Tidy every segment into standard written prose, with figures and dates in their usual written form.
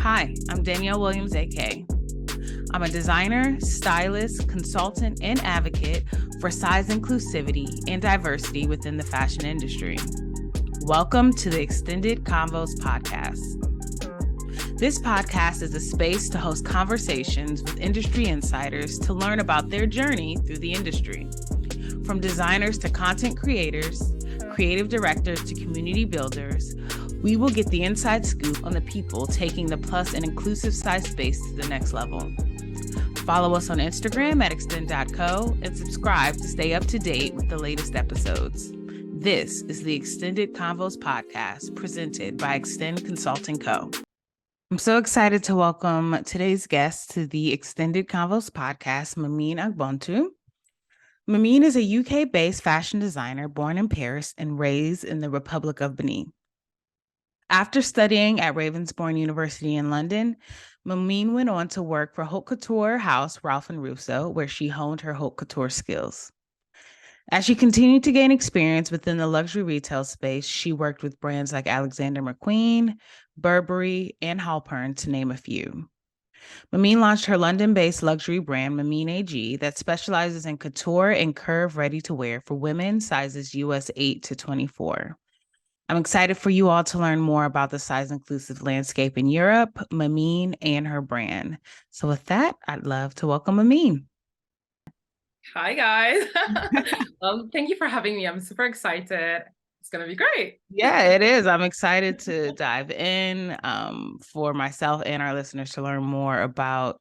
Hi, I'm Danielle Williams, AK. I'm a designer, stylist, consultant, and advocate for size inclusivity and diversity within the fashion industry. Welcome to the Xtnded Convos podcast. This podcast is a space to host conversations with industry insiders to learn about their journey through the industry. From designers to content creators, creative directors to community builders, we will get the inside scoop on the people taking the plus and inclusive size space to the next level. Follow us on Instagram at xtend.co and subscribe to stay up to date with the latest episodes. This is the Xtnded Convos podcast presented by Xtend Consulting Co. I'm so excited to welcome today's guest to the Xtnded Convos podcast, Mimine Agbantou. Mimine is a UK-based fashion designer born in Paris and raised in the Republic of Benin. After studying at Ravensbourne University in London, Mimine went on to work for haute couture house Ralph & Russo, where she honed her haute couture skills. As she continued to gain experience within the luxury retail space, she worked with brands like Alexander McQueen, Burberry, and Halpern, to name a few. Mimine launched her London-based luxury brand, Mimine AG, that specializes in couture and curve ready-to-wear for women sizes US 8 to 24. I'm excited for you all to learn more about the size-inclusive landscape in Europe, Mimine, and her brand. So with that, I'd love to welcome Mimine. Hi, guys. Thank you for having me. I'm super excited. It's going to be great. Yeah, it is. I'm excited to dive in for myself and our listeners to learn more about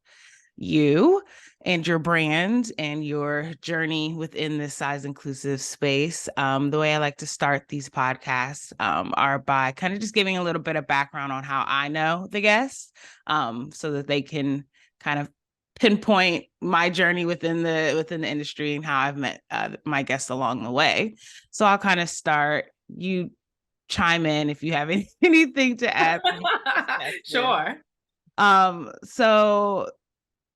you and your brand and your journey within this size inclusive space. The way I like to start these podcasts are by kind of just giving a little bit of background on how I know the guests so that they can kind of pinpoint my journey within the industry and how I've met my guests along the way. So I'll kind of start, you chime in if you have anything to add. Sure. So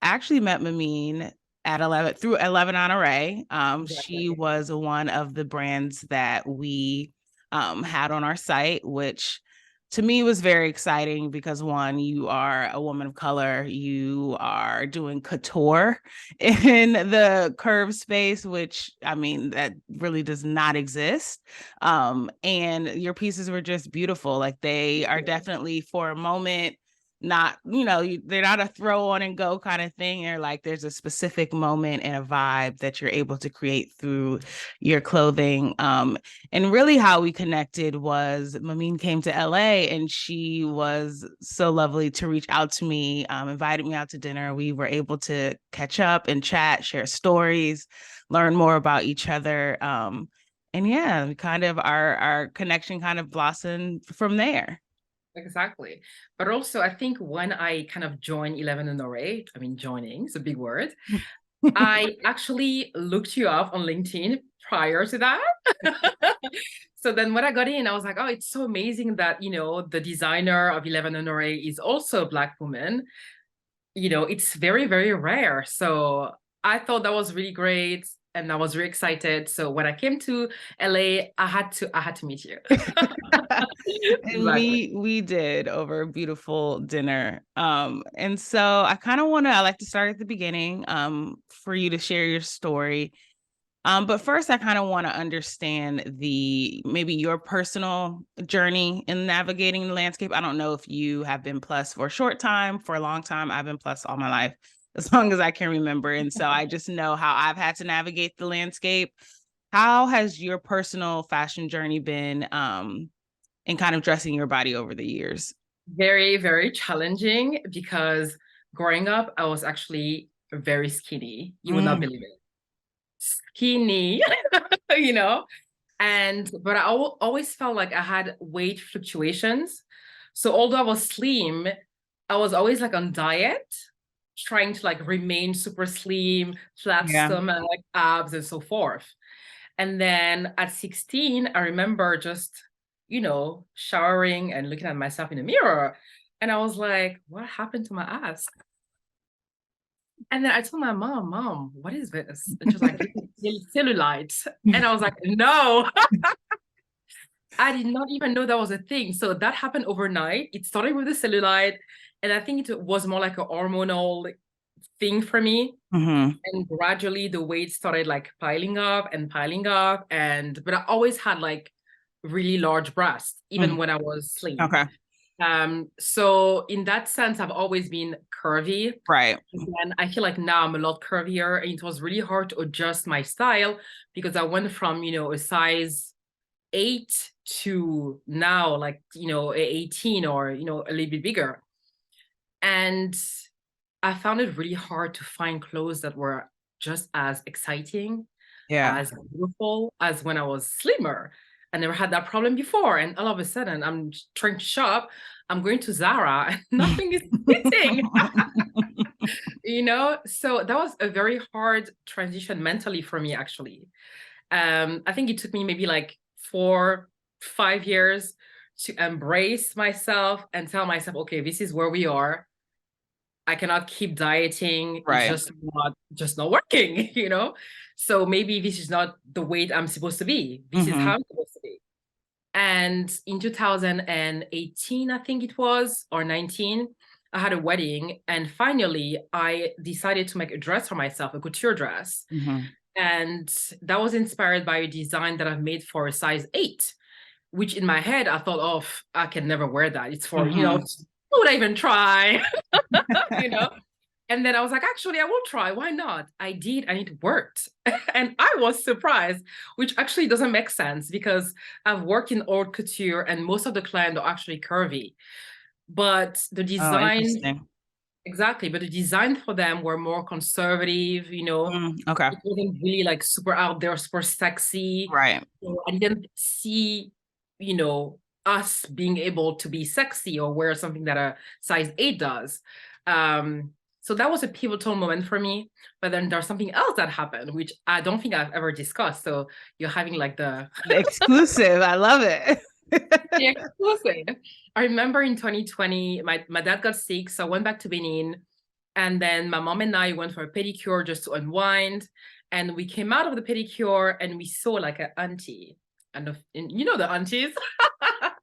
I actually met Mimine at 11 through 11 on Array. She was one of the brands that we had on our site, which to me was very exciting because one, you are a woman of color, you are doing couture in the curve space, which I mean, that really does not exist. And your pieces were just beautiful. Like they are definitely for a moment, not, they're not a throw on and go kind of thing. They're like, there's a specific moment and a vibe that you're able to create through your clothing. And really how we connected was Mimine came to LA and she was so lovely to reach out to me, invited me out to dinner. We were able to catch up and chat, share stories, learn more about each other. And yeah, kind of our connection kind of blossomed from there. Exactly. But also, I think when I kind of joined 11 and Array, I mean, joining is a big word. I actually looked you up on LinkedIn prior to that. So then when I got in, I was like, oh, it's so amazing that, the designer of 11 and Array is also a Black woman. It's very, very rare. So I thought that was really great. And I was really excited. So when I came to LA, I had to meet you. And Exactly. we did over a beautiful dinner. And so I like to start at the beginning for you to share your story. But first I kind of want to understand maybe your personal journey in navigating the landscape. I don't know if you have been plus for a short time, for a long time. I've been plus all my life, as long as I can remember. And so I just know how I've had to navigate the landscape. How has your personal fashion journey been and kind of dressing your body over the years? Very, very challenging because growing up, I was actually very skinny. You would not believe it. Skinny, but I always felt like I had weight fluctuations. So although I was slim, I was always like on diet, trying to like remain super slim, flat stomach, abs, and so forth. And then at 16, I remember just, showering and looking at myself in the mirror. And I was like, what happened to my ass? And then I told my mom, what is this? And she was like, cellulite. And I was like, no. I did not even know that was a thing. So that happened overnight. It started with the cellulite. And I think it was more like a hormonal thing for me. Mm-hmm. And gradually the weight started like piling up and piling up. But I always had like really large breasts, even when I was slim. Okay. So in that sense, I've always been curvy. Right. And I feel like now I'm a lot curvier, and it was really hard to adjust my style because I went from, a size 8 to now like, a 18 or, a little bit bigger. And I found it really hard to find clothes that were just as exciting, Yeah. as beautiful as when I was slimmer. I never had that problem before. And all of a sudden, I'm trying to shop. I'm going to Zara and nothing is fitting. So that was a very hard transition mentally for me, actually. I think it took me maybe like 4-5 years to embrace myself and tell myself, okay, this is where we are. I cannot keep dieting. It's Right. just not working, So maybe this is not the weight I'm supposed to be. This is how I'm supposed to be. And in 2018, I think it was, or 19, I had a wedding. And finally, I decided to make a dress for myself, a couture dress. And that was inspired by a design that I've made for a size 8, which in my head, I thought, oh, I can never wear that. It's for, who would I even try? And then I was like, actually, I will try. Why not? I did, and it worked. And I was surprised, which actually doesn't make sense because I've worked in haute couture and most of the clients are actually curvy. But the design, exactly, but the design for them were more conservative, Okay. It wasn't really like super out there, super sexy. Right. So I didn't see, us being able to be sexy or wear something that a size 8 does. So that was a pivotal moment for me. But then there's something else that happened, which I don't think I've ever discussed. So you're having like the exclusive. I love it. the exclusive. I remember in 2020, my dad got sick, so I went back to Benin. And then my mom and I went for a pedicure just to unwind. And we came out of the pedicure and we saw like an auntie. And the aunties?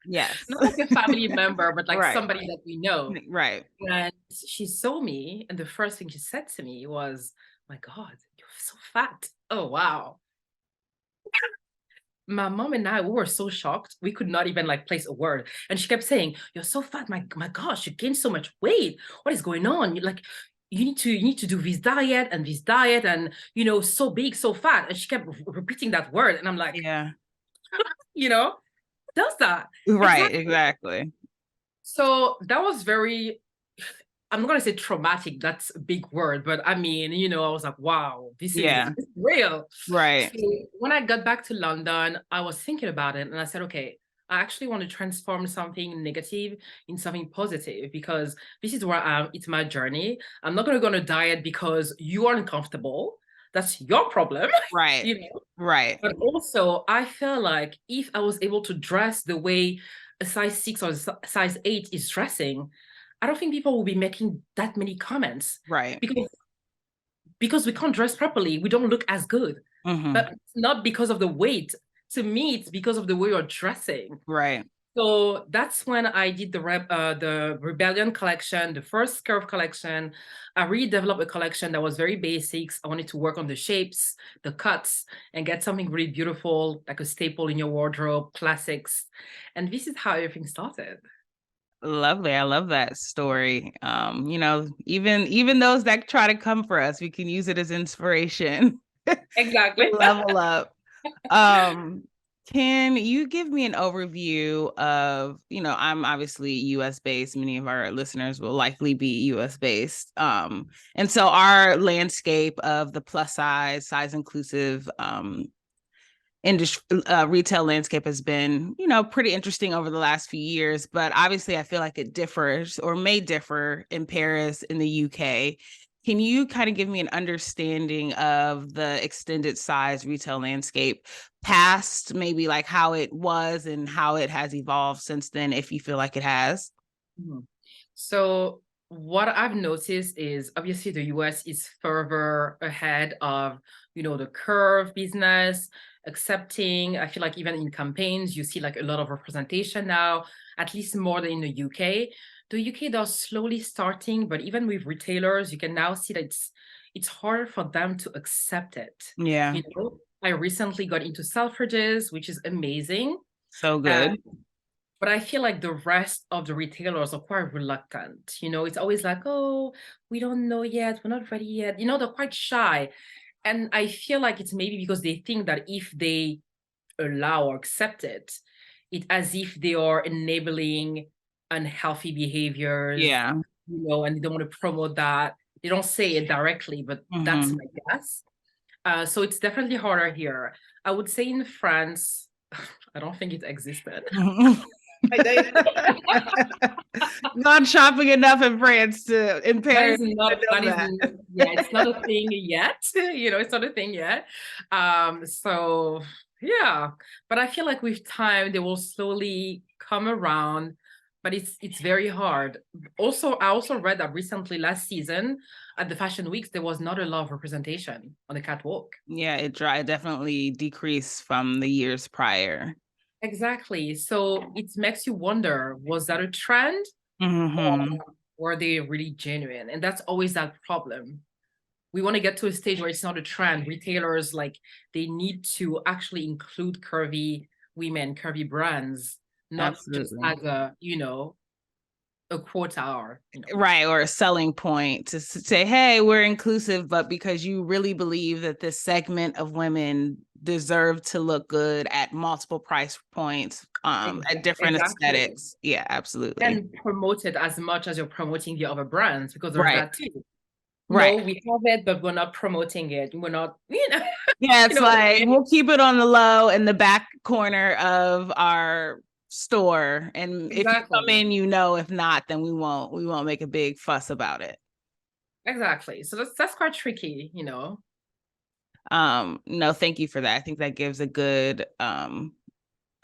Yes. Not like a family member, but like Right. somebody that we know. Right. And she saw me, and the first thing she said to me was, my God, you're so fat. Oh, wow. My mom and I, we were so shocked. We could not even like place a word. And she kept saying, you're so fat. My gosh, you gained so much weight. What is going on? You need to do this diet and this diet and, so big, so fat. And she kept repeating that word. And I'm like, yeah, does that? Right. Exactly. So that was very, I'm not going to say traumatic. That's a big word, but I mean, I was like, wow, this is real. Right. So when I got back to London, I was thinking about it and I said, okay, I actually want to transform something negative in something positive because this is where I am. It's my journey. I'm not going to go on a diet because you are uncomfortable. That's your problem. Right. Right. But also, I feel like if I was able to dress the way a size 6 or size 8 is dressing, I don't think people will be making that many comments. Right. Because we can't dress properly, we don't look as good. But it's not because of the weight. To me, it's because of the way you're dressing. Right. So that's when I did the Rebellion collection, the first curve collection. I really developed a collection that was very basics. I wanted to work on the shapes, the cuts, and get something really beautiful, like a staple in your wardrobe, classics. And this is how everything started. Lovely. I love that story. Even those that try to come for us, we can use it as inspiration. Exactly. Level up. Can you give me an overview of, I'm obviously US based. Many of our listeners will likely be US based. And so our landscape of the plus size inclusive industry retail landscape has been pretty interesting over the last few years, but obviously I feel like it differs or may differ in Paris, in the UK. Can you kind of give me an understanding of the extended size retail landscape past maybe like how it was and how it has evolved since then, if you feel like it has? So what I've noticed is obviously the US is further ahead of, the curve business, accepting. I feel like even in campaigns, you see like a lot of representation now, at least more than in the UK. the UK, they're slowly starting, but even with retailers, you can now see that it's harder for them to accept it. Yeah. You know, I recently got into Selfridges, which is amazing. So good. But I feel like the rest of the retailers are quite reluctant. You know, it's always like, oh, we don't know yet, we're not ready yet. You know, they're quite shy. And I feel like it's maybe because they think that if they allow or accept it, it's as if they are enabling unhealthy behaviors, Yeah. you know, and they don't want to promote that. They don't say it directly, but that's my guess. So it's definitely harder here. I would say in France, I don't think it existed. Not shopping enough in France in Paris. Yeah, it's not a thing yet. You know, it's not a thing yet. So yeah, but I feel like with time they will slowly come around, but it's very hard. Also, I also read that recently last season at the Fashion Weeks there was not a lot of representation on the catwalk. Yeah, it definitely decreased from the years prior. Exactly. So it makes you wonder, was that a trend? Or were they really genuine? And that's always that problem. We want to get to a stage where it's not a trend. Retailers, like, they need to actually include curvy women, curvy brands, not just as a, you know, a quota or, you know. Right, or a selling point to say, hey, we're inclusive, but because you really believe that this segment of women deserve to look good at multiple price points, at different aesthetics. Yeah, absolutely. And promote it as much as you're promoting the other brands, because there's that too. Right. No, we have it, but we're not promoting it. We're not, you know. Yeah, it's like we'll keep it on the low in the back corner of our store, and if you come in, you know, if not, then we won't make a big fuss about it. Exactly. So that's quite tricky, you know. No, thank you for that. I think that gives a good kind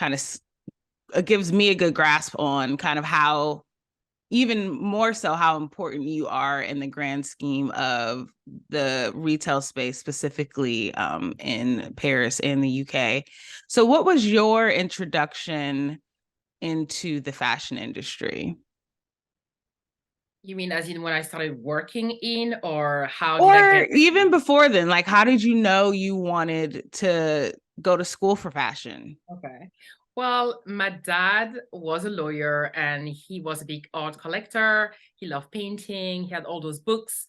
of it gives me a good grasp on kind of how, even more so, how important you are in the grand scheme of the retail space, specifically in Paris and the UK. So what was your introduction into the fashion industry? You mean as in when I started working in, or how or did I get even before then? Like, how did you know you wanted to go to school for fashion? Okay. Well, my dad was a lawyer and he was a big art collector. He loved painting. He had all those books.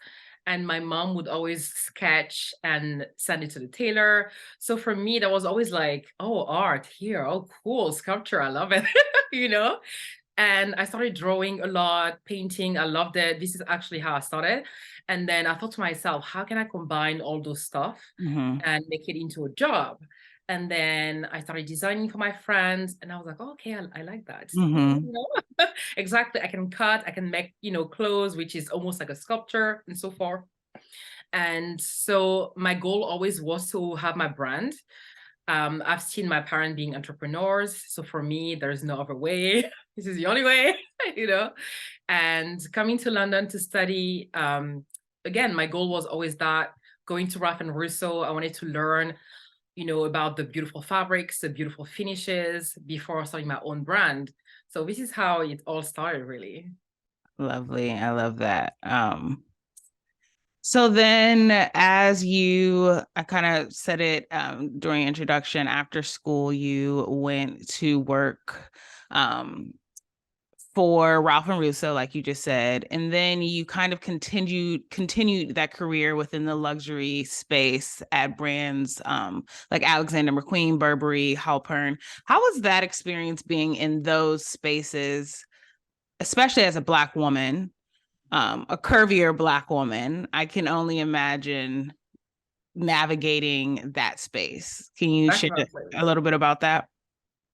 And my mom would always sketch and send it to the tailor. So for me, that was always like, oh, art here. Oh, cool. Sculpture. I love it. You know? And I started drawing a lot, painting. I loved it. This is actually how I started. And then I thought to myself, how can I combine all those stuff and make it into a job? And then I started designing for my friends, and I was like, oh, okay, I like that. You know? Exactly. I can cut, I can make, you know, clothes, which is almost like a sculpture and so forth. And so my goal always was to have my brand. I've seen my parents being entrepreneurs. So for me, there's no other way. This is the only way, you know. And coming to London to study, again, my goal was always that, going to Ralph and Russo, I wanted to learn, you know, about the beautiful fabrics, the beautiful finishes before starting my own brand. So this is how it all started, really. Lovely. I love that. So then, as I kind of said it during introduction, after school, you went to work for Ralph and Russo, like you just said, and then you kind of continued that career within the luxury space at brands like Alexander McQueen, Burberry, Halpern. How was that experience being in those spaces, especially as a Black woman? A curvier Black woman? I can only imagine navigating that space. Can you share a little bit about that?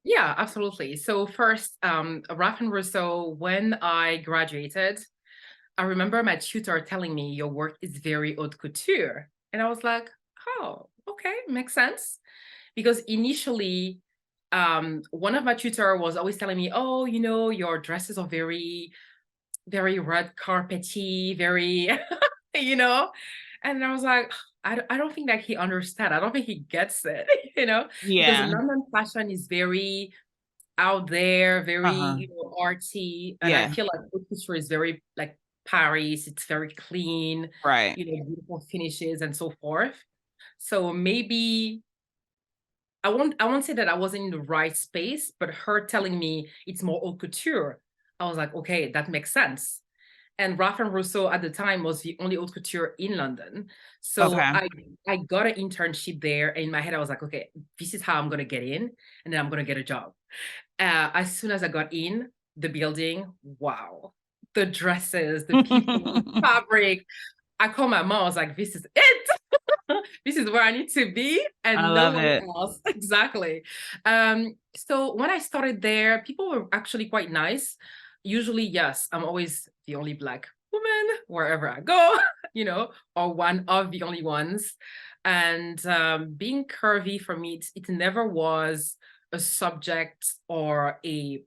Yeah, absolutely. So first, Ralph and Russo, when I graduated, I remember my tutor telling me, your work is very haute couture. And I was like, oh, okay, makes sense. Because initially, one of my tutor was always telling me, oh, you know, your dresses are very, very red carpety, very, you know. And I was like, I don't think that he understands. I don't think he gets it, you know. Yeah. Because London fashion is very out there, very, artsy. And I Yeah. feel like haute couture is very like Paris, it's very clean, Right. beautiful finishes and so forth. So maybe I won't say that I wasn't in the right space, but her telling me it's more haute couture, I was like, okay, that makes sense. And Ralph and Russo at the time was the only haute couture in London. So Okay. I got an internship there. And in my head, I was like, okay, this is how I'm going to get in. And then I'm going to get a job. As soon as I got in the building, wow, the dresses, the people, the fabric. I called my mom. I was like, this is it. This is where I need to be I and love nowhere it. else. Exactly. So when I started there, people were actually quite nice. Usually, yes, I'm always the only Black woman wherever I go, or one of the only ones. And being curvy for me, it never was a subject or a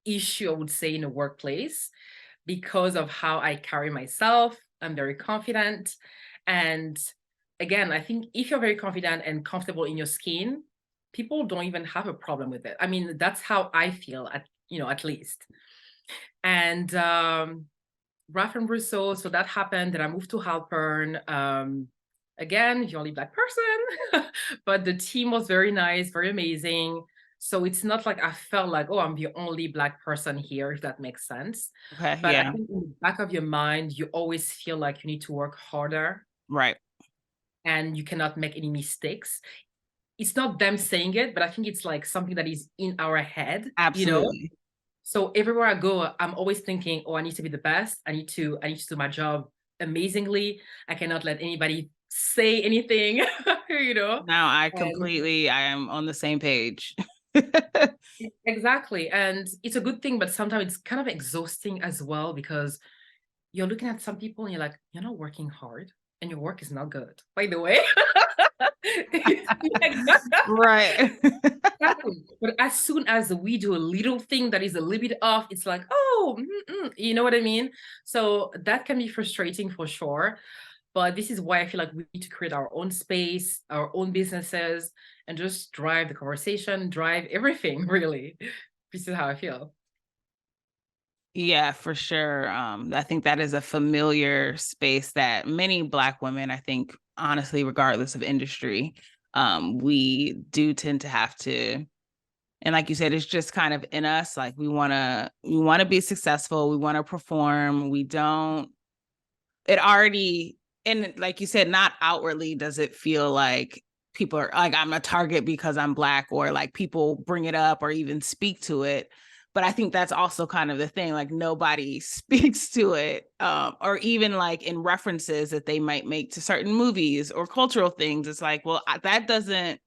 issue, I would say, in a workplace because of how I carry myself. I'm very confident. And again, I think if you're very confident and comfortable in your skin, people don't even have a problem with it. I mean, that's how I feel at least. And Ralph and Russo, so that happened. Then I moved to Halpern. Again, the only Black person, but the team was very nice, very amazing. So it's not like I felt like, oh, I'm the only Black person here, if that makes sense. Okay. But I Yeah. think in the back of your mind, you always feel like you need to work harder Right. and you cannot make any mistakes. It's not them saying it, but I think it's like something that is in our head. Absolutely. So everywhere I go, I'm always thinking, oh, I need to be the best. I need to do my job amazingly. I cannot let anybody say anything, Now And I am on the same page. exactly. And it's a good thing, but sometimes it's kind of exhausting as well because you're looking at some people and you're like, you're not working hard and your work is not good, by the way. Right. Exactly. But as soon as we do a little thing that is a little bit off, it's like, oh, you know what I mean? So that can be frustrating for sure. But this is why I feel like we need to create our own space, our own businesses, and just drive the conversation, drive everything, really. This is how I feel. Yeah, for sure. I think that is a familiar space that many Black women, I think, honestly, regardless of industry, we do tend to have to. And like you said, it's just kind of in us. Like we want to be successful. We want to perform. We don't. It already, and like you said, not outwardly does it feel like people are like I'm a target because I'm Black, or like people bring it up or even speak to it. But I think that's also kind of the thing, like nobody speaks to it, or even like in references that they might make to certain movies or cultural things. It's like, well, that doesn't,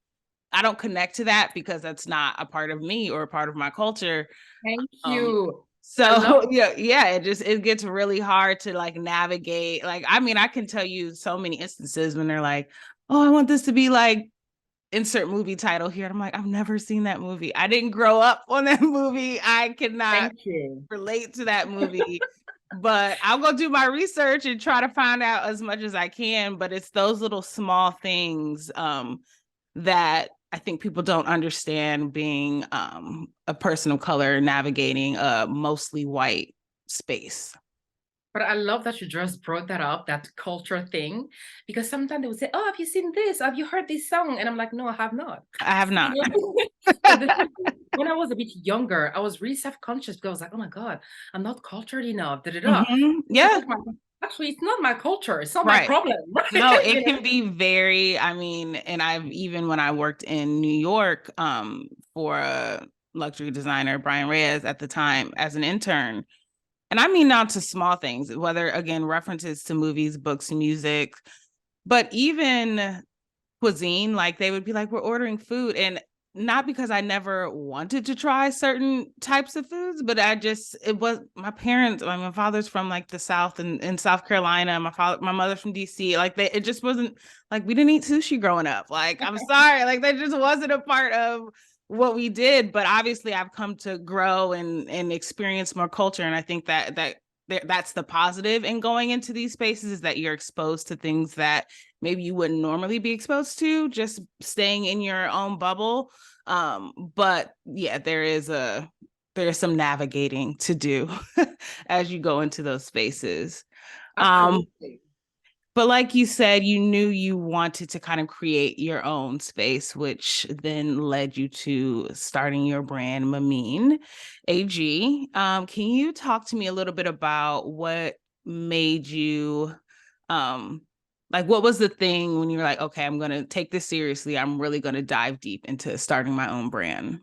I don't connect to that because that's not a part of me or a part of my culture. Thank Um, you. I love so yeah, it gets really hard to like navigate. Like, I mean, I can tell you so many instances when they're like, oh, I want this to be like insert movie title here. And I'm like, I've never seen that movie. I didn't grow up on that movie. I cannot Thank you. relate to that movie. But I'll go do my research and try to find out as much as I can. But it's those little small things that I think people don't understand, being a person of color navigating a mostly white space. But I love that you just brought that up, that culture thing, because sometimes they would say, oh, have you seen this? Have you heard this song? And I'm like, no, I have not. I have not. So when I was a bit younger, I was really self-conscious because I was like, oh my God, I'm not cultured enough. Da, da, da. Yeah. Actually, it's not my culture. It's not my Right. problem. No, it can be very, I mean, and I've even when I worked in New York for a luxury designer, Brian Reyes at the time as an intern. And I mean not to small things, whether again references to movies, books, music, but even cuisine, like they would be like, we're ordering food. And not because I never wanted to try certain types of foods, but it was my parents, like my father's from like the South and in South Carolina, my mother's from DC. Like it just wasn't like, we didn't eat sushi growing up. Like, I'm sorry, like that just wasn't a part of what we did. But obviously I've come to grow and experience more culture. And I think that that's the positive in going into these spaces, is that you're exposed to things that maybe you wouldn't normally be exposed to, just staying in your own bubble. But yeah, there's some navigating to do as you go into those spaces. Absolutely. But like you said, you knew you wanted to kind of create your own space, which then led you to starting your brand, Mimine AG. Can you talk to me a little bit about what made you, like, what was the thing when you were like, okay, I'm going to take this seriously. I'm really going to dive deep into starting my own brand?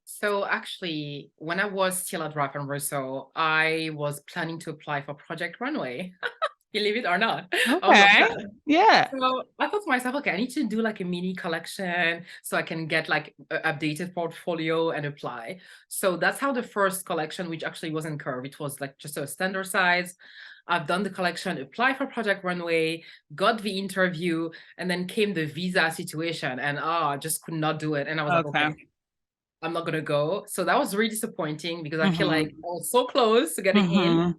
So actually, when I was still at Ralph and Russo, I was planning to apply for Project Runway. Believe it or not, I was Okay. obsessed. Yeah. So I thought to myself, okay, I need to do like a mini collection so I can get like an updated portfolio and apply. So that's how the first collection, which actually wasn't curved, it was like just a standard size. I've done the collection, applied for Project Runway, got the interview, and then came the visa situation, and I just could not do it. And I was like, Okay. okay, I'm not gonna go. So that was really disappointing because I feel like Mm-hmm. I was so close to getting in. Mm-hmm.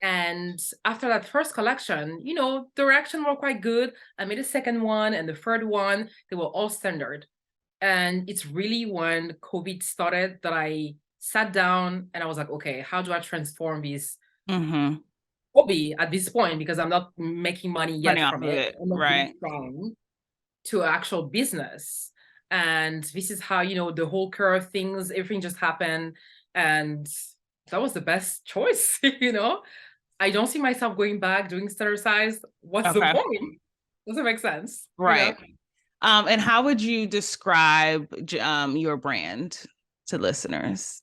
And after that first collection, the reaction were quite good. I made a second one and the third one, they were all standard. And it's really when COVID started that I sat down and I was like, okay, how do I transform this Mm-hmm. hobby at this point? Because I'm not making money Money yet off from of it. it. I'm not really Right. trying to actual business. And this is how, the whole curve things, everything just happened. And that was the best choice, I don't see myself going back doing standard size. What's the Okay. point? Doesn't make sense, Right. And how would you describe your brand to listeners?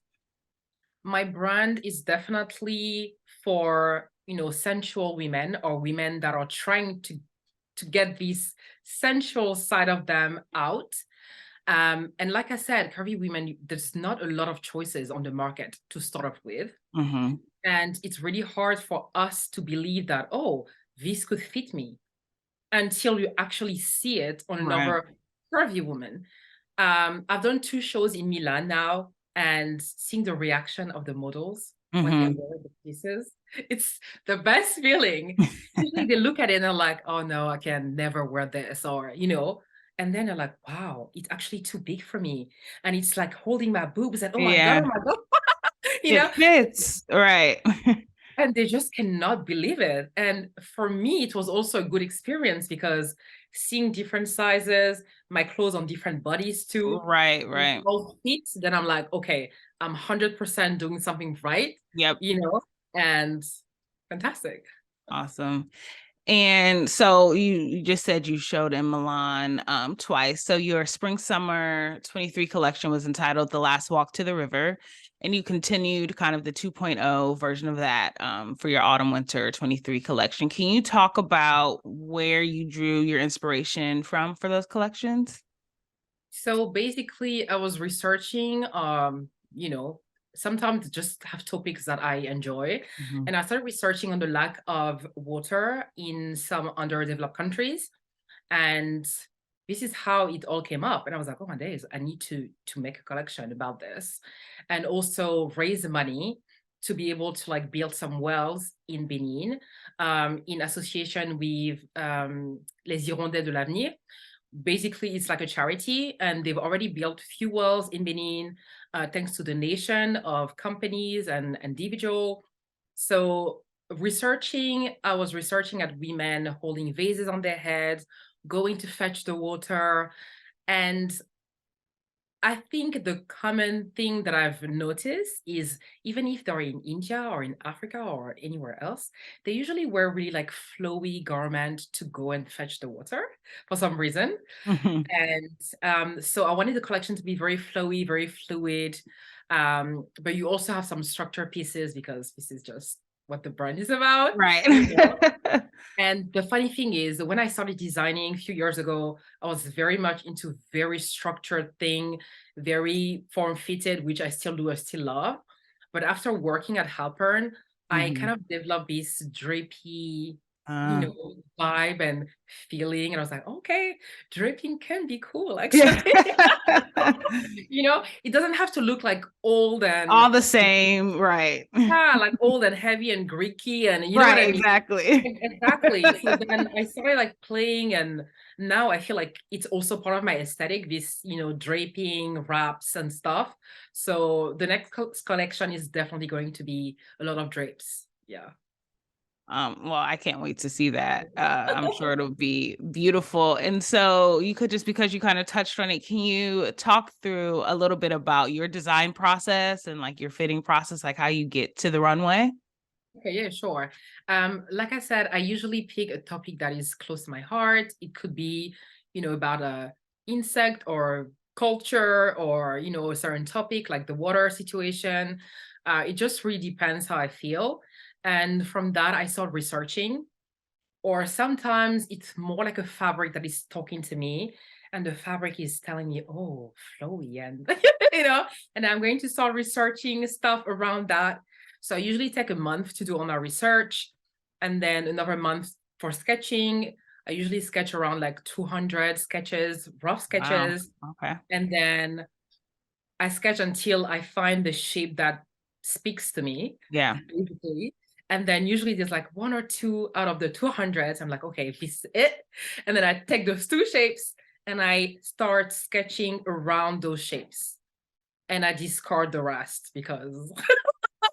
My brand is definitely for, sensual women or women that are trying to get this sensual side of them out. And like I said, curvy women, there's not a lot of choices on the market to start off with. Mm-hmm. And it's really hard for us to believe that, oh, this could fit me until you actually see it on Right. another curvy woman. I've done 2 shows in Milan now, and seeing the reaction of the models when they're Mm-hmm. wearing the pieces, it's the best feeling. Usually they look at it and they're like, oh no, I can never wear this, or, and then they're like, wow, it's actually too big for me. And it's like holding my boobs and Yeah. oh my God, you It know, fits. Right. and they just cannot believe it. And for me, it was also a good experience because seeing different sizes, my clothes on different bodies too, Right. and Right. all fits, then I'm like, okay, I'm 100% doing something right, Yep. and fantastic. Awesome. And so you just said you showed in Milan twice. So your spring summer 23 collection was entitled The Last Walk to the River. And you continued kind of the 2.0 version of that for your autumn winter 23 collection. Can you talk about where you drew your inspiration from for those collections? So basically, I was researching, sometimes just have topics that I enjoy. Mhm. And I started researching on the lack of water in some underdeveloped countries. And this is how it all came up. And I was like, oh my days, I need to make a collection about this. And also raise money to be able to like build some wells in Benin, in association with Les Hirondelles de l'Avenir. Basically, it's like a charity, and they've already built few wells in Benin, thanks to donation of companies and individual. So I was researching at women holding vases on their heads, going to fetch the water. And I think the common thing that I've noticed is even if they're in India or in Africa or anywhere else, they usually wear really like flowy garment to go and fetch the water for some reason. Mhm. And so I wanted the collection to be very flowy, very fluid. But you also have some structure pieces because this is just what the brand is about, Right. you know. And the funny thing is that when I started designing a few years ago, I was very much into very structured thing, very form fitted, which I still do, I still love. But after working at Halpern, I kind Mhm. of developed this drapey vibe and feeling. And I was like, okay, draping can be cool, Yeah. actually. It doesn't have to look like old and All the same, right? yeah, like old and heavy and Greeky, and you know what Right, I mean? exactly. Exactly. So then I started like playing, and now I feel like it's also part of my aesthetic, this, draping, wraps and stuff. So the next collection is definitely going to be a lot of drapes. Yeah. Well, I can't wait to see that. I'm sure it'll be beautiful. And so you could, just because you kind of touched on it, can you talk through a little bit about your design process and like your fitting process, like how you get to the runway? Okay, yeah, sure. Like I said, I usually pick a topic that is close to my heart. It could be, about a insect or culture, or, a certain topic like the water situation. It just really depends how I feel. And from that, I start researching. Or sometimes it's more like a fabric that is talking to me, and the fabric is telling me, oh, flowy, and and I'm going to start researching stuff around that. So I usually take a month to do all my research, and then another month for sketching. I usually sketch around like 200 sketches, rough Wow. sketches, Okay. and then I sketch until I find the shape that speaks to me, Yeah. basically. And then usually there's like one or two out of the 200. I'm like, okay, this is it. And then I take those two shapes and I start sketching around those shapes. And I discard the rest because,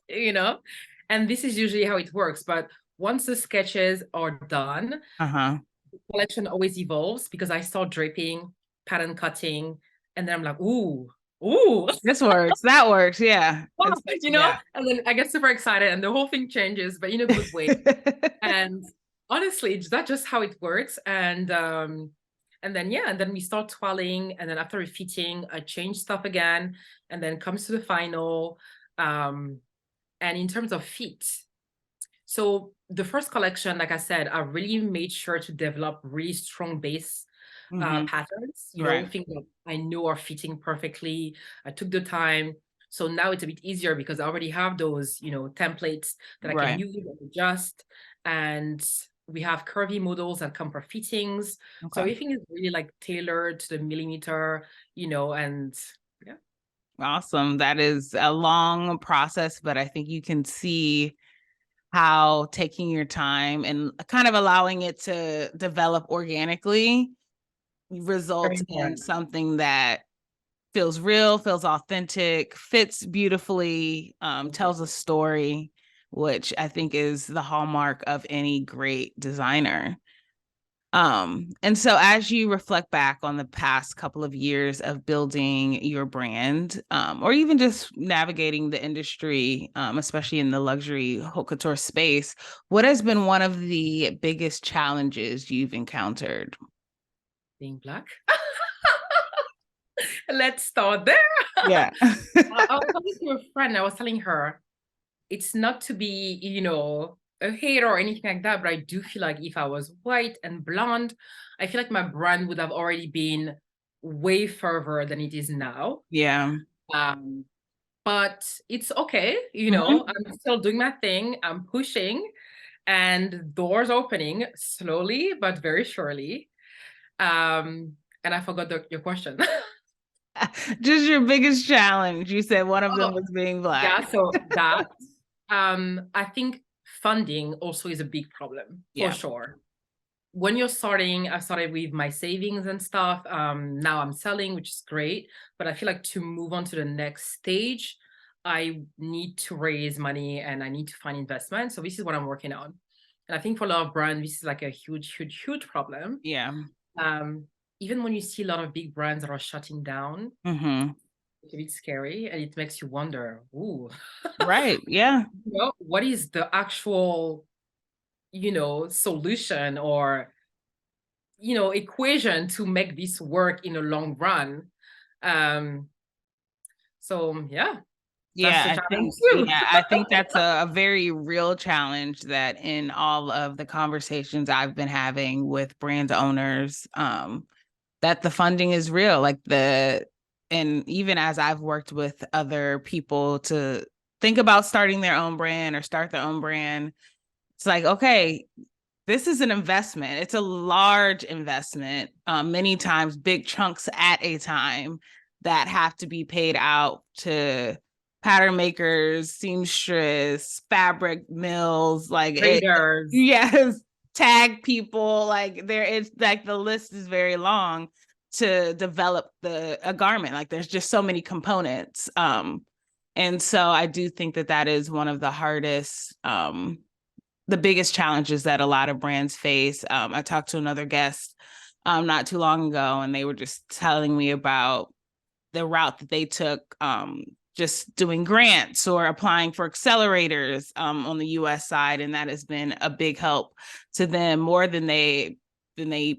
and this is usually how it works. But once the sketches are done, Uh-huh. the collection always evolves because I start draping, pattern cutting, and then I'm like, ooh, This works. That works. Yeah. Yeah. and then I get super excited and the whole thing changes, but in a good way. And honestly, that's just how it works. And then we start twirling, and then after refitting, I change stuff again, and then comes to the final. And in terms of fit, so the first collection, like I said, I really made sure to develop really strong base Mhm. patterns, Right. things that I know are fitting perfectly. I took the time. So now it's a bit easier because I already have those, templates that I can Right. use and adjust. And we have curvy models that come for fittings. So Okay. everything is really like tailored to the millimeter, and yeah. Awesome. That is a long process, but I think you can see how taking your time and kind of allowing it to develop organically Very results in important. something that feels real, feels authentic, fits beautifully, tells a story, which I think is the hallmark of any great designer. And so as you reflect back on the past couple of years of building your brand, or even just navigating the industry, especially in the luxury haute couture space, what has been one of the biggest challenges you've encountered? Being Black. Let's start there. Yeah. I was talking to a friend. I was telling her it's not to be, a hater or anything like that, but I do feel like if I was white and blonde, I feel like my brand would have already been way further than it is now. Yeah. Um, but it's okay, Mhm. I'm still doing my thing. I'm pushing, and doors opening slowly but very surely. And I forgot your question. Just your biggest challenge. You said one of them Oh, was being Black. yeah, so that I think funding also is a big problem for Yeah. sure. When you're starting, I started with my savings and stuff. Now I'm selling, which is great, but I feel like to move on to the next stage, I need to raise money and I need to find investment. So this is what I'm working on. And I think for a lot of brands, this is like a huge, huge, huge problem. Yeah. Um, Even when you see a lot of big brands that are shutting down, Hmm. it's a bit scary and it makes you wonder, ooh, Right. Yeah. what is the actual, solution or, equation to make this work in a long run? Um, so yeah, that's the challenge too. I think that's a very real challenge that in all of the conversations I've been having with brand owners, that the funding is real. And even as I've worked with other people to think about starting their own brand or start their own brand, it's like, okay, This is an investment. It's a large investment, many times big chunks at a time that have to be paid out to pattern makers, seamstress, fabric mills, like it, Traders. yes, tag people. Like there is like the list is very long to develop a garment. Like there's just so many components. And so I do think that that is one of the hardest the biggest challenges that a lot of brands face. I talked to another guest not too long ago, and they were just telling me about the route that they took, just doing grants or applying for accelerators on the US side. And that has been a big help to them, more than they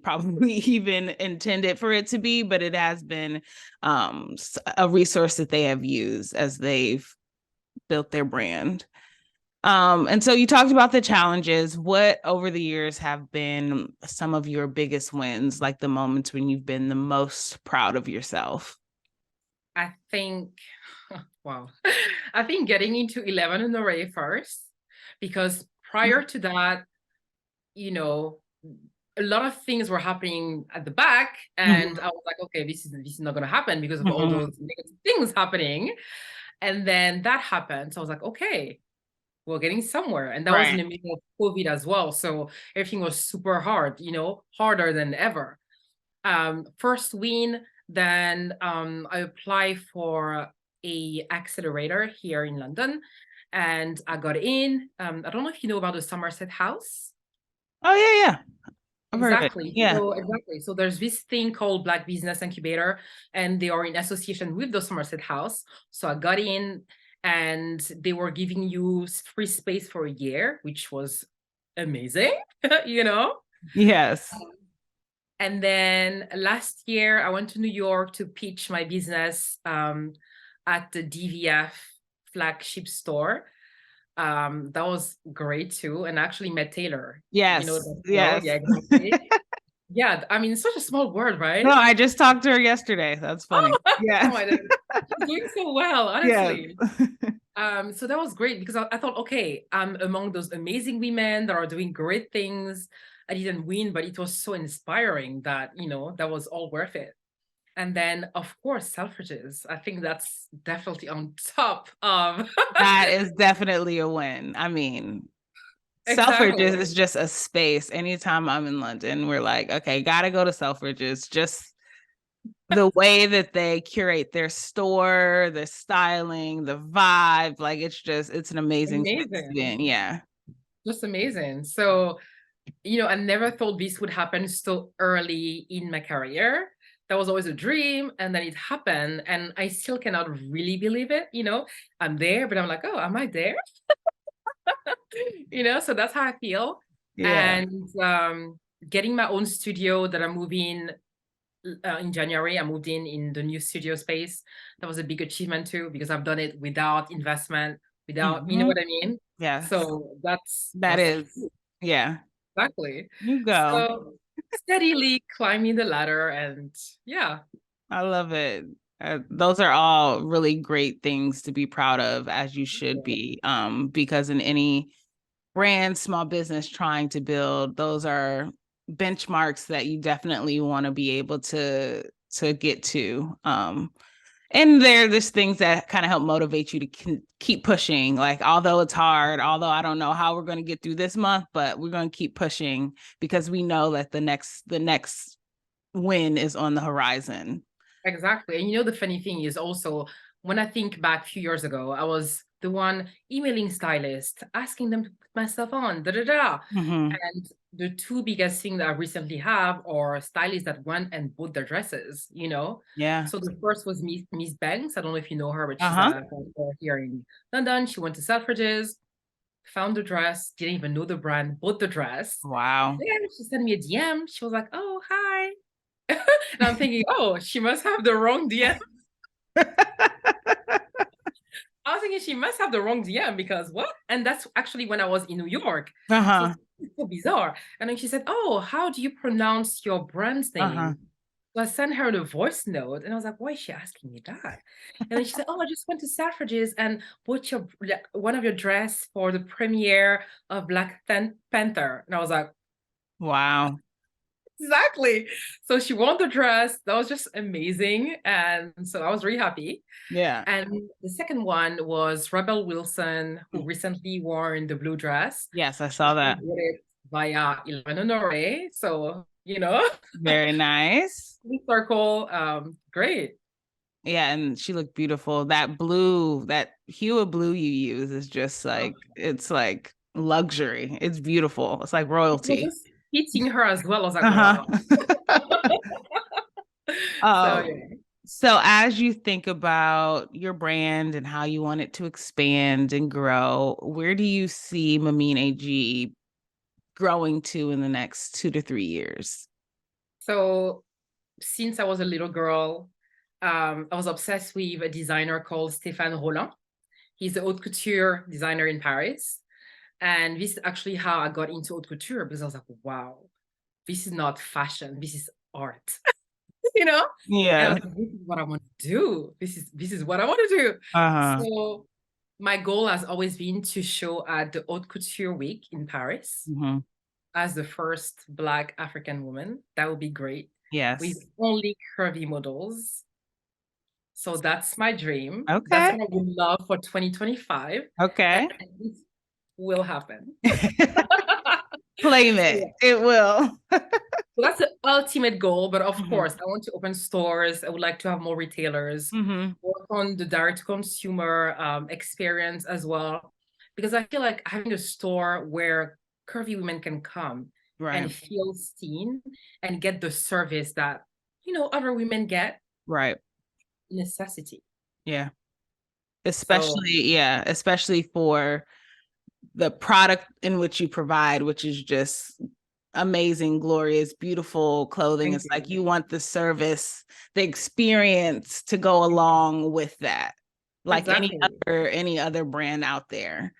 probably even intended for it to be, but it has been a resource that they have used as they've built their brand. And so you talked about the challenges. What over the years have been some of your biggest wins, like the moments when you've been the most proud of yourself? I think, wow, I think getting into 11 in array first, because prior to that, you know, a lot of things were happening at the back, and I was like, okay, this is not going to happen because of all those negative things happening. And then that happened. So I was like, okay, we're getting somewhere. And that was in the middle of COVID as well. So everything was super hard, harder than ever. First win, then I applied for a accelerator here in London, and I got in. I don't know if you know about the Somerset House. Oh, yeah. I've heard it. Exactly. Yeah. So exactly. So there's this thing called Black Business Incubator, and they are in association with the Somerset House. So I got in, and they were giving you free space for a year, which was amazing, Yes. And then last year, I went to New York to pitch my business at the DVF flagship store. That was great too. And I actually met Taylor. Yes. Yes. Yeah, exactly. Yeah, I mean, it's such a small word, right? No, I just talked to her yesterday. That's funny. Yeah. Oh my God. She's doing so well, honestly. Yeah. So that was great because I thought, okay, I'm among those amazing women that are doing great things. I didn't win, but it was so inspiring that, that was all worth it. And then, of course, Selfridges. I think that's definitely on top of. That is definitely a win. I mean, Exactly. Selfridges is just a space. Anytime I'm in London, we're like, okay, gotta go to Selfridges. Just the way that they curate their store, the styling, the vibe, like it's an amazing space to be in. Yeah. Just amazing. So, I never thought this would happen so early in my career. That was always a dream, and then it happened, and I still cannot really believe it. I'm there, but I'm like, oh, am I there? So that's how I feel. Yeah. And getting my own studio that I'm moving in January, I moved in the new studio space. That was a big achievement too, because I've done it without investment, without, you know what I mean? Yeah. So That is, yeah. exactly. You go. So steadily climbing the ladder, and yeah. I love it. Those are all really great things to be proud of, as you should be. Because in any brand, small business trying to build, those are benchmarks that you definitely want to be able to get to. And there's things that kind of help motivate you to keep pushing. Like, although it's hard, although I don't know how we're going to get through this month, but we're going to keep pushing because we know that the next win is on the horizon. Exactly. And the funny thing is also, when I think back a few years ago, I was the one emailing stylists, asking them to put myself on, And the two biggest things that I recently have are stylists that went and bought their dresses, Yeah. So the first was Miss Banks. I don't know if you know her, but she's here in London. She went to Selfridges, found the dress, didn't even know the brand, bought the dress. Wow. Yeah, she sent me a DM. She was like, oh, hi. And I'm thinking, oh, she must have the wrong DM. I was thinking she must have the wrong DM because what? And that's actually when I was in New York. So it's so bizarre. And then she said, oh, how do you pronounce your brand's name? So I sent her the voice note, and I was like, why is she asking me that? And then she said, oh, I just went to Selfridges and bought one of your dress for the premiere of Black Panther. And I was like, Wow. Exactly. So she won the dress. That was just amazing. And so I was really happy. Yeah. And the second one was Rebel Wilson, who recently worn the blue dress. Yes, I She saw that. did it via 11 Honore. So, Very nice. circle, great. Yeah, and she looked beautiful. That blue, that hue of blue you use is just Oh, like, it's like luxury. It's beautiful. It's like it was royalty. just hitting her as well. I was like, Uh-huh. wow. So, Um, yeah. so as you think about your brand and how you want it to expand and grow, where do you see Mimine AG growing to in the next 2 to 3 years? So, since I was a little girl, I was obsessed with a designer called Stéphane Roland. He's a haute couture designer in Paris. And this is actually how I got into haute couture, because I was like, wow, this is not fashion, this is art. you know? And I Yeah. was like, this is what I want to do. This is what I want to do. Uh-huh. So my goal has always been to show at the Haute Couture Week in Paris Mm-hmm. as the first Black African woman. That would be great. With Yes. only curvy models. So that's my dream. That's Okay. what I would love for 2025. Okay. And this will happen. Claim So it. yeah. It will. So that's the ultimate goal. But of Mm-hmm. course, I want to open stores. I would like to have more retailers, Mm-hmm. work on the direct consumer experience as well. Because I feel like having a store where curvy women can come Right. and feel seen and get the service that, other women get, Right. necessity. Yeah. So Especially for the product in which you provide, which is just amazing, glorious, beautiful clothing. thank It's like you. you want the service, the experience to go along with that. Like Exactly. any other brand out there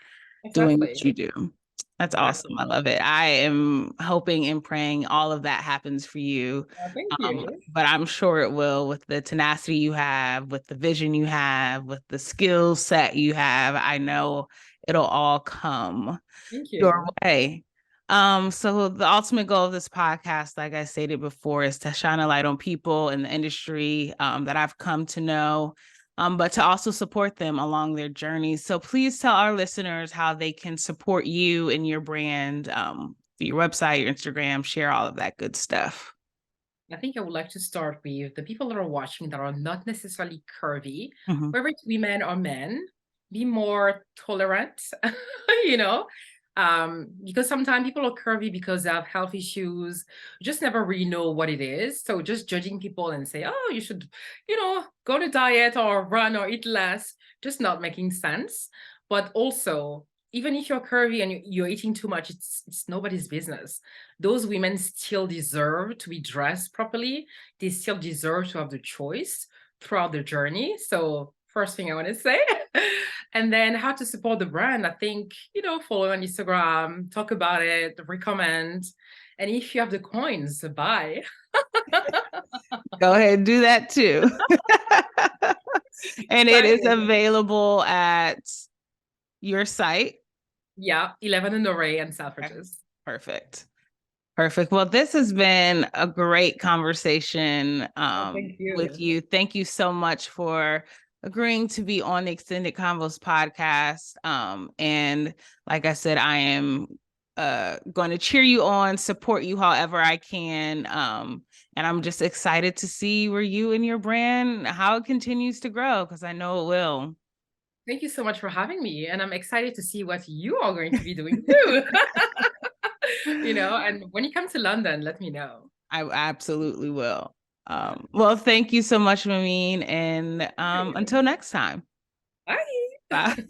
doing what Exactly. you do. That's awesome. Exactly. I love it. I am hoping and praying all of that happens for you. Thank you. But I'm sure it will with the tenacity you have, with the vision you have, with the skill set you have. I know it'll all come Thank your you. way. So the ultimate goal of this podcast, like I stated before, is to shine a light on people in the industry that I've come to know, but to also support them along their journeys. So please tell our listeners how they can support you and your brand, your website, your Instagram, share all of that good stuff. I think I would like to start with the people that are watching that are not necessarily curvy, Mm-hmm. whether it's women or men, be more tolerant, you know, because sometimes people are curvy because they have health issues. You just never really know what it is. So just judging people and say, oh, you should, go to diet or run or eat less, just not making sense. But also, even if you're curvy and you're eating too much, it's nobody's business. Those women still deserve to be dressed properly. They still deserve to have the choice throughout the journey. So first thing I want to say. And then how to support the brand. I think, follow on Instagram, talk about it, recommend. And if you have the coins, buy. Go ahead and do that too. And it is Exactly. available at your site. Yeah, 11 in Array and Okay. Selfridges. Perfect. Perfect. Well, this has been a great conversation Thank with you. you. Thank you so much for agreeing to be on the Xtnded Convos podcast. And like I said, I am going to cheer you on, support you however I can. And I'm just excited to see where you and your brand, how it continues to grow, because I know it will. Thank you so much for having me. And I'm excited to see what you are going to be doing too. And when you come to London, let me know. I absolutely will. Well, thank you so much, Mimine, and until next time. Bye. Bye.